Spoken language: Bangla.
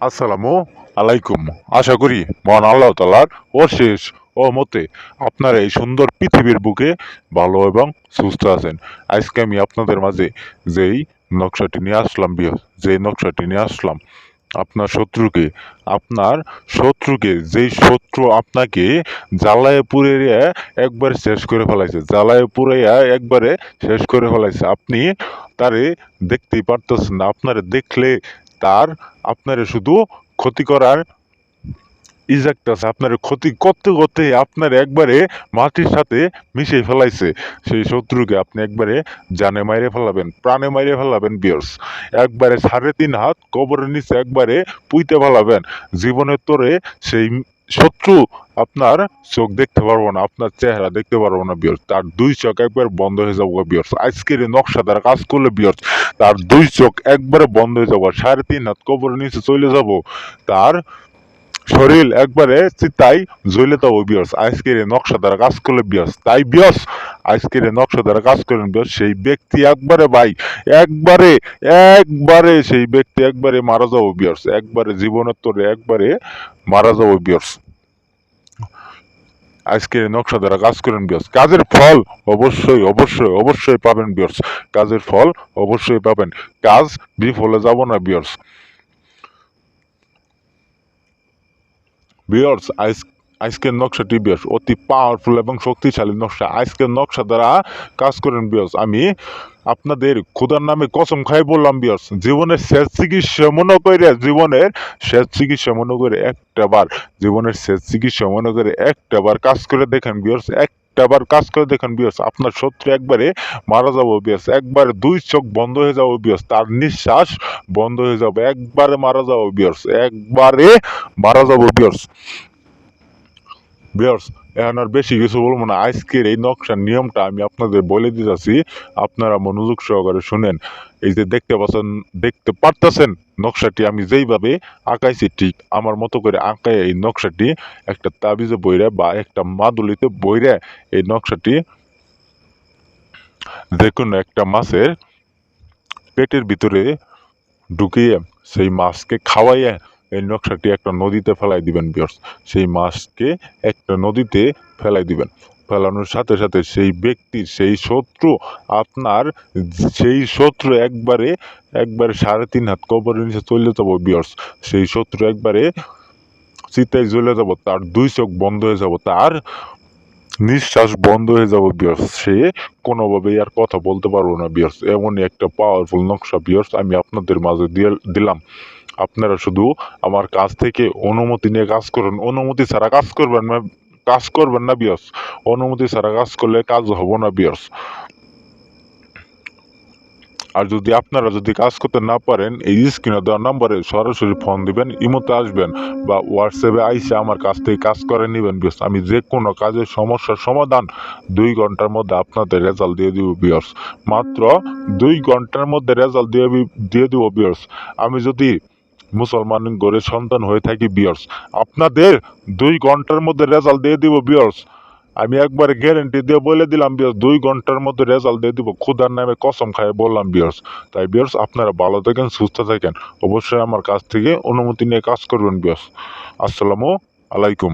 আসসালামু আলাইকুম। আশা করি মহান আল্লাহ তাআলার অশেষ মতে আপনারা এই সুন্দর পৃথিবীর বুকে ভালো এবং সুস্থ আছেন। আজকে আমি আপনাদের মাঝে যেই নকশাটি নিয়ে আসলাম যেই নকশাটি নিয়ে আসলাম আপনার শত্রুকে আপনার শত্রুকে যেই শত্রু আপনাকে জ্বালায় পুড়িয়ে একবারে শেষ করে ফেলাইছে, জ্বালায় পুড়িয়ে একবারে শেষ করে ফেলাইছে। আপনি তারে দেখতেই পারতেছেন না, আপনারে দেখলে তার আপনারে শুধু ক্ষতি করার ইজাক্ট আছে, আপনার ক্ষতি করতে করতে আপনার একবারে মাটির সাথে মিশিয়ে ফেলাইছে। সেই শত্রুকে আপনি একবারে জানে মাইরে ফেলাবেন, প্রাণে মাইরে ফেলাবেন বিয়র্স। একবারে 3.5 হাত কবরের নিচে একবারে পুঁইতে ফেলাবেন। জীবনের তোরে সেই শত্রু আপনার চোখ দেখতে পারবো না, আপনার চেহারা দেখতে পারবো না বিয়র্স। তার দুই চোখ একবার বন্ধ হয়ে যাবো বিয়র্স। আজকের এই নকশা দ্বারা কাজ করলে বিয়র্স তার দুই চোখ একবারে বন্ধ হয়ে যাবো, 3.5 হাত কবরের নিচে চলে যাব। তার শরীর একবারে চিতাই জ্বলে তো বিয়স। আজকের এই নকশা দ্বারা কাজ করলে বিয়স, তাই বিয়স আজকের এই নকশা দ্বারা কাজ করলেন বিয়স। সেই ব্যক্তি একবারে ভাই একবারে একবারে সেই ব্যক্তি একবারে মারা যাবো বিয়স, একবারে জীবনের তোরে একবারে মারা যাবো বিয়স। আজকের এই নকশা দ্বারা কাজ করেন বিয়স, কাজের ফল অবশ্যই অবশ্যই অবশ্যই পাবেন বিয়স, কাজের ফল অবশ্যই পাবেন, কাজ বিফলে যাব না বিয়স। বিয়ার্স আজকের নকশাটি বিয়ার্স অতি পাওয়ারফুল এবং শক্তিশালী নকশা। আজকের নকশা দ্বারা কাজ করেন বিয়ার্স। আমি আপনাদের খোদার নামে কসম খাই বললাম বিয়ার্স, জীবনের শেষ চিকিৎসা মনে করে, জীবনের শেষ চিকিৎসা মনে করে একটা বার, জীবনের শেষ চিকিৎসা মনে করে একটা বার কাজ করে দেখেন বিয়ার্স, একটা বার কাজ করে দেখেন বিয়ার্স। আপনার শত্রু একবারে মারা যাবো বিয়ার্স, একবারে দুই চোখ বন্ধ হয়ে যাবো বিয়ার্স, তার নিঃশ্বাস বন্ধ হয়ে যাবে, একবারে মারা যাবো বিয়ার্স, একবারে মারা যাবো বিয়ার্স। বিয়ার্স এখন আর বেশি কিছু বলবো না, আজকের এই নকশার নিয়মটা আমি আপনাদের বলে দিতেছি, আপনারা মনোযোগ সহকারে শুনেন। এই যে দেখতে পারতেছেন নকশাটি আমি যেইভাবে আঁকাইছি, ঠিক আমার মতো করে আঁকায় এই নকশাটি একটা তাবিজে বইরে বা একটা মাদুলিতে বইরে এই নকশাটি দেখুন একটা মাছের পেটের ভিতরে ঢুকিয়ে সেই মাছকে খাওয়াইয়ে এই নকশাটি একটা নদীতে ফেলাই দিবেন বিয়ার্স। সেই মাছকে একটা নদীতে ফেলাই দিবেন, ফেলানোর সাথে সাথে সেই ব্যক্তি সেই শত্রু আপনার সেই শত্রু একবারে একবারে 3.5 হাত কবরের নিচে চলে যাবো বিয়ার্স। সেই শত্রু একবারে চিতায় জ্বলে যাব, তার দুই চোখ বন্ধ হয়ে যাব, তার নিঃশ্বাস বন্ধ হয়ে যাবে বিয়ার্স। সে কোনোভাবেই আর কথা বলতে পারবো না বিয়ার্স। এমনই একটা পাওয়ারফুল নকশা বিয়ার্স আমি আপনাদের মাঝে দিলাম। আপনারা শুধু আমার কাছ থেকে অনুমতি নিয়ে কাজ করুন, অনুমতি ছাড়া কাজ করবেন না, কাজ করবেন না বিয়ার্স। অনুমতি ছাড়া কাজ করলে কাজ হবো না বিয়ার্স। আর যদি আপনারা যদি কাজ করতে না পারেন, এই স্ক্রিনে দেওয়া নম্বরে সরাসরি ফোন দিবেন, ইমোতে আসবেন বা হোয়াটসঅ্যাপে আইসে আমার কাছ থেকে কাজ করে নেবেন বিয়ার্স। আমি যে কোনো কাজের সমস্যার সমাধান 2 ঘন্টার মধ্যে আপনাদের রেজাল্ট দিয়ে দিব বিয়ার্স। মাত্র 2 ঘন্টার মধ্যে রেজাল্ট দিয়ে দিব বিয়ার্স। আমি যদি মুসলমান ঘরে সন্তান হয়ে থাকি বিয়ার্স, আপনাদের 2 ঘন্টার মধ্যে রেজাল্ট দিয়ে দিব বিয়ার্স। আমি একবার গ্যারেন্টি দিয়ে বলে দিলাম বিয়ার্স, 2 ঘন্টার মধ্যে রেজাল্ট দিয়ে দিব, খুদার নামে কসম খাই বললাম বিয়ার্স। তাই বিয়ার্স আপনারা ভালো থাকেন, সুস্থ থাকেন, অবশ্যই আমার কাছ থেকে অনুমতি নিয়ে কাজ করবেন বিয়ার্স। আসসালামু আলাইকুম।